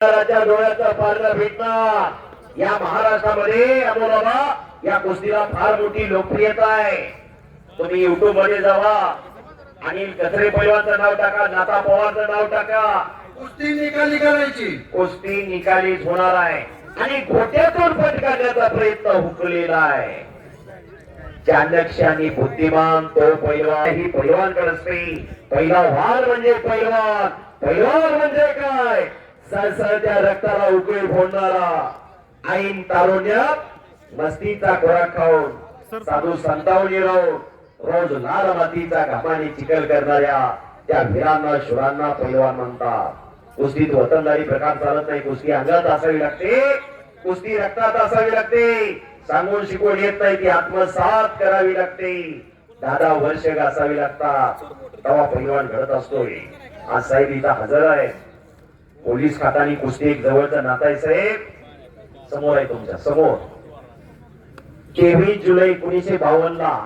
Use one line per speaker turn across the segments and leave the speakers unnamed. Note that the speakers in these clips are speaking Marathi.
डोळ्याचा पारणा भेटणार या महाराष्ट्रामध्ये अमोलाबा या कुस्तीला फार मोठी लोकप्रियता आहे। तुम्ही युट्यूब मध्ये जावा, अनिल कचरे पैलवानचं नाव टाका, नाता पवारचं नाव टाका,
कुस्ती निकाली करायची,
कुस्ती निकालीच होणार आहे आणि घोट्यातून पटकावण्याचा प्रयत्न हुकलेला आहे। चाणक्य आणि बुद्धिमान तो पैलवान ही पैलवानकडे असते। पहिला वार म्हणजे पैलवान, पैलवान म्हणजे काय? सळसळत्या रक्ताला उकळी फोडणारा, ऐन तारुण्यात मस्तीचा खोराक खाऊन साधू संतावणी राहून रोज लाल मातीचा घामाने चिखल करणाऱ्या त्या वीरांना शूरांना पैलवान म्हणतात। कुस्तीत वतनदारी प्रकार चालत नाही। कुस्ती अंगात असावी लागते, कुस्ती रक्तात असावी लागते, सांगून शिकवून येत नाही, ती आत्मसात करावी लागते, 10 वर्ष घासावी लागतात, तेव्हा पैलवान घडत असतोय। आज साहेब इथं हजर आहे। पोलीस खात्याने कुस्ती एक जवळचा नाता आहे साहेब, समोर आहे तुमच्या समोर। 23 जुलै 1952 ला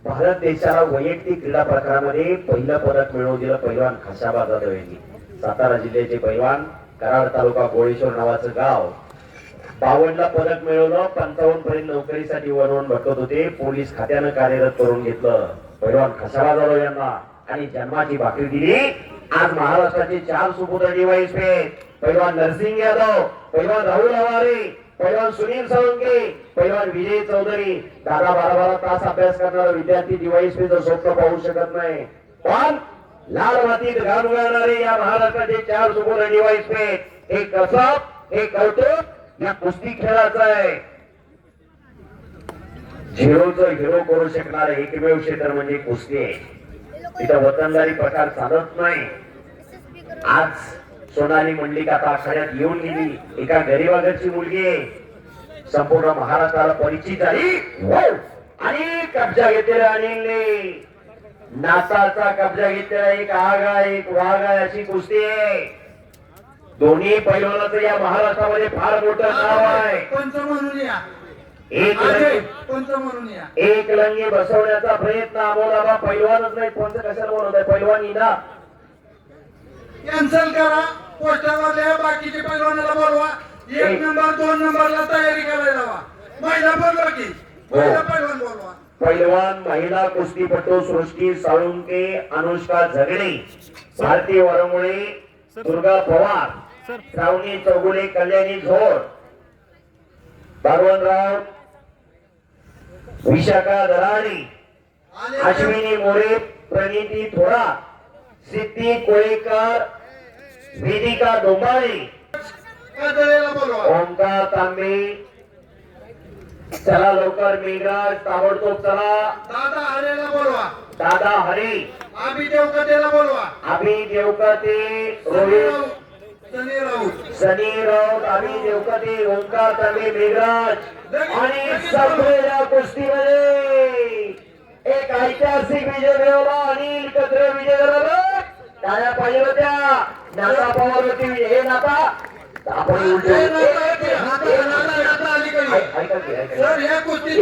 भारत देशाला वैयक्तिक क्रीडा प्रकारामध्ये पहिलं पदक मिळवून दिलं पैलवान खशाबा जाधव यांनी। सातारा जिल्ह्याचे पैलवान, कराड तालुका गोळेश्वर नावाचं गाव। 52 ला पदक मिळवलं, 55 पर्यंत नोकरीसाठी वरवून भटकत होते, पोलीस खात्यानं कार्यरत करून घेतलं पैलवान खशाबा जाधव यांना आणि जन्माची भाकरी दिली। आज महाराष्ट्राचे 4 सुपुत्र डिवाइस पैलवान नरसिंग यादव, पैलवान राहुल हवारे, पैलवान सुनील साळुंके, पैलवान विजय चौधरी। 10-12 तास अभ्यास करणारा विद्यार्थी डिवाइस स्वप्न पाहू शकत नाही, पण लाल मातीत घाम गाळणारे या महाराष्ट्राचे 4 सुपुत्र डिवाइस हे कसब, हे कौतुक या कुस्ती खेळाचं आहे। झिरोचं हिरो करू शकणारे एकमेव क्षेत्र म्हणजे कुस्ती आहे। तिथं वतनदारी प्रकार चालत नाही। आज सोनाली मंडलिक आता आखाड्यात येऊन गेली, एका गरीबाघरची मुलगी आहे, संपूर्ण महाराष्ट्राला परिचित झाली आणि कब्जा घेतलेला अनिलने, नासाचा कब्जा घेतलेला एक आगा एक वाघा अशी कुस्ती आहे। दोन्ही पैलवानाचं या महाराष्ट्रामध्ये फार मोठं नाव आहे।
पंच म्हणून या, पंच म्हणून या,
एक लंगी बसवण्याचा प्रयत्न अमोलाबा पैलवानच नाही, पंच कशाला बोलवत आहे? पैलवानी ना
कॅन्सल करा, पोस्टरवाले बाकीचे पैलवानाला बोलवा, 1 नंबर 2 नंबरला तयारी करायला लावा, महिला बोलवा की महिला पैलवान बोलवा।
पैलवान महिला कुस्तीपटू सृष्टी साळुंके, अनुष्का झगडे, भारती वरमुळे, दुर्गा पवार, श्रावणी चौगुले, कल्याणी झोड, बारवनराव, विशाखा दराडी, अश्विनी मोरे, प्रणिती थोरा, सिद्धी कोळेकर, वेदिका डोंबाळे, ओंकार तांबे। चला लवकर मेघराज, ताबडतोब चला।
दादा हरेला बोलवा,
दादा हरे,
आबी देवकतेला बोलवा,
आबी देवकते, रोहित सनी राऊत, आबी देवकते, ओंकार तांबे, मेघराज आणि सगळ्या कुस्तीमध्ये एक ऐतिहासिक विजय मिळवला। अनिल कचरे विजय झाला, टाळ्या पाहिजे होत्या। नाता पवार होती, हे नाता आपण
सर या कुस्ती